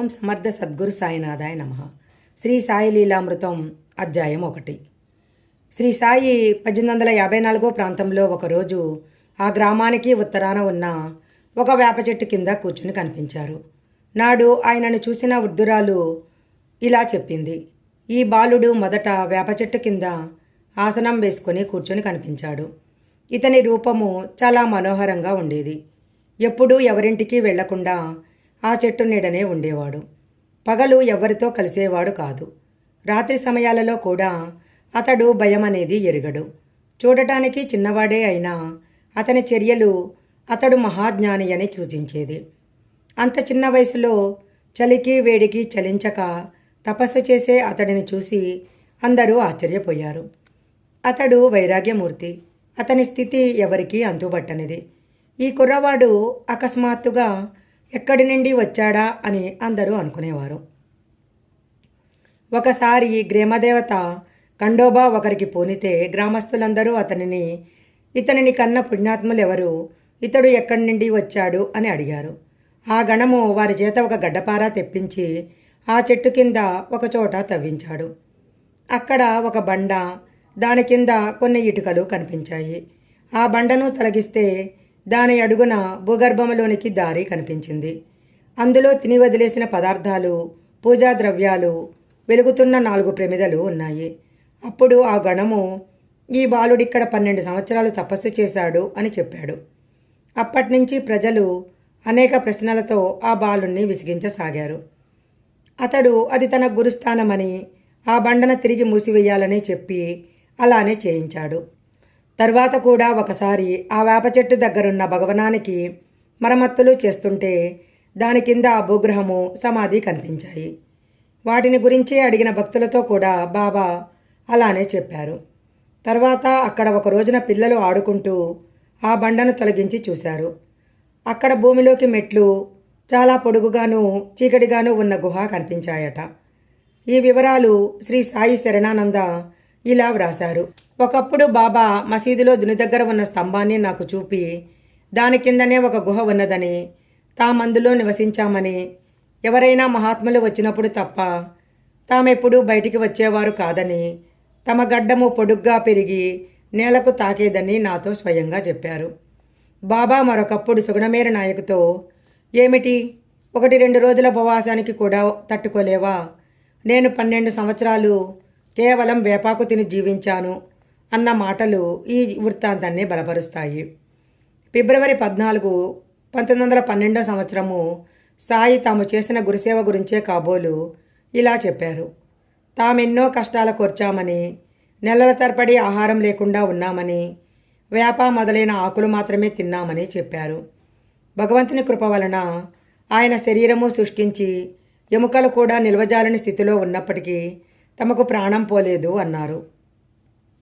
ఓం సమర్థ సద్గురు సాయినాథాయ నమః. శ్రీ సాయి లీలామృతం అధ్యాయం 1. శ్రీ సాయి 1854 ప్రాంతంలో ఒకరోజు ఆ గ్రామానికి ఉత్తరాన ఉన్న ఒక వేప చెట్టు కింద కూర్చుని కనిపించారు. నాడు ఆయనను చూసిన వృద్ధురాలు ఇలా చెప్పింది. ఈ బాలుడు మొదట వేప చెట్టు కింద ఆసనం వేసుకొని కూర్చొని కనిపించాడు. ఇతని రూపము చాలా మనోహరంగా ఉండేది. ఎప్పుడూ ఎవరింటికి వెళ్లకుండా ఆ చెట్టు నీడనే ఉండేవాడు. పగలు ఎవరితో కలిసేవాడు కాదు. రాత్రి సమయాలలో కూడా అతడు భయం అనేది ఎరుగడు. చూడటానికి చిన్నవాడే అయినా అతని చర్యలు అతడు మహాజ్ఞాని అని సూచించేది. అంత చిన్న వయసులో చలికి వేడికి చలించక తపస్సు చేసే అతడిని చూసి అందరూ ఆశ్చర్యపోయారు. అతడు వైరాగ్యమూర్తి. అతని స్థితి ఎవరికీ అంతుబట్టనిది. ఈ కుర్రవాడు అకస్మాత్తుగా ఎక్కడి నుండి వచ్చాడా అని అందరూ అనుకునేవారు. ఒకసారి గ్రామదేవత ఖండోబా ఒకరికి పూనితే గ్రామస్తులందరూ ఇతనిని కన్న పుణ్యాత్ములెవరు, ఇతడు ఎక్కడి నుండి వచ్చాడు అని అడిగారు. ఆ గణము వారి చేత ఒక గడ్డపార తెప్పించి ఆ చెట్టు కింద ఒకచోట తవ్వించాడు. అక్కడ ఒక బండ, దాని కింద కొన్ని ఇటుకలు కనిపించాయి. ఆ బండను తొలగిస్తే దాని అడుగున భూగర్భంలోనికి దారి కనిపించింది. అందులో తిని వదిలేసిన పదార్థాలు, పూజా ద్రవ్యాలు, వెలుగుతున్న 4 ప్రమిదలు ఉన్నాయి. అప్పుడు ఆ గణము, ఈ బాలుడిక్కడ 12 సంవత్సరాలు తపస్సు చేశాడు అని చెప్పాడు. అప్పటినుంచి ప్రజలు అనేక ప్రశ్నలతో ఆ బాలుణ్ణి విసిగించసాగారు. అతడు అది తన గురుస్థానమని, ఆ బండను తిరిగి మూసివేయాలని చెప్పి అలానే చేయించాడు. తర్వాత కూడా ఒకసారి ఆ వేప చెట్టు దగ్గరున్న భగవనానికి మరమ్మతులు చేస్తుంటే దాని కింద ఆ భూగ్రహము, సమాధి కనిపించాయి. వాటిని గురించి అడిగిన భక్తులతో కూడా బాబా అలానే చెప్పారు. తర్వాత అక్కడ ఒక రోజున పిల్లలు ఆడుకుంటూ ఆ బండను తొలగించి చూశారు. అక్కడ భూమిలోకి మెట్లు, చాలా పొడుగుగాను చీకటిగాను ఉన్న గుహ కనిపించాయట. ఈ వివరాలు శ్రీ సాయి శరణానంద ఇలా వ్రాశారు. ఒకప్పుడు బాబా మసీదులో దుని దగ్గర ఉన్న స్తంభాన్ని నాకు చూపి దాని కిందనే ఒక గుహ ఉన్నదని, తామందులో నివసించామని, ఎవరైనా మహాత్ములు వచ్చినప్పుడు తప్ప తామెప్పుడూ బయటికి వచ్చేవారు కాదని, తమ గడ్డము పొడుగ్గా పెరిగి నేలకు తాకేదని నాతో స్వయంగా చెప్పారు. బాబా మరొకప్పుడు సుగుణమేర నాయకుతో, ఏమిటి 1-2 రోజుల ఉపవాసానికి కూడా తట్టుకోలేవా? నేను 12 సంవత్సరాలు కేవలం వేపాకు తిని జీవించాను అన్న మాటలు ఈ వృత్తాంతాన్ని బలపరుస్తాయి. ఫిబ్రవరి 14, 1912 సంవత్సరము సాయి తాము చేసిన గురుసేవ గురించే కాబోలు ఇలా చెప్పారు. తామెన్నో కష్టాల కోర్చామని, నెలల తరబడి ఆహారం లేకుండా ఉన్నామని, వేప మొదలైన ఆకులు మాత్రమే తిన్నామని చెప్పారు. భగవంతుని కృప వలన ఆయన శరీరము శుష్కించి ఎముకలు కూడా నిల్వజాలని స్థితిలో ఉన్నప్పటికీ తమకు ప్రాణం పోలేదు అన్నారు.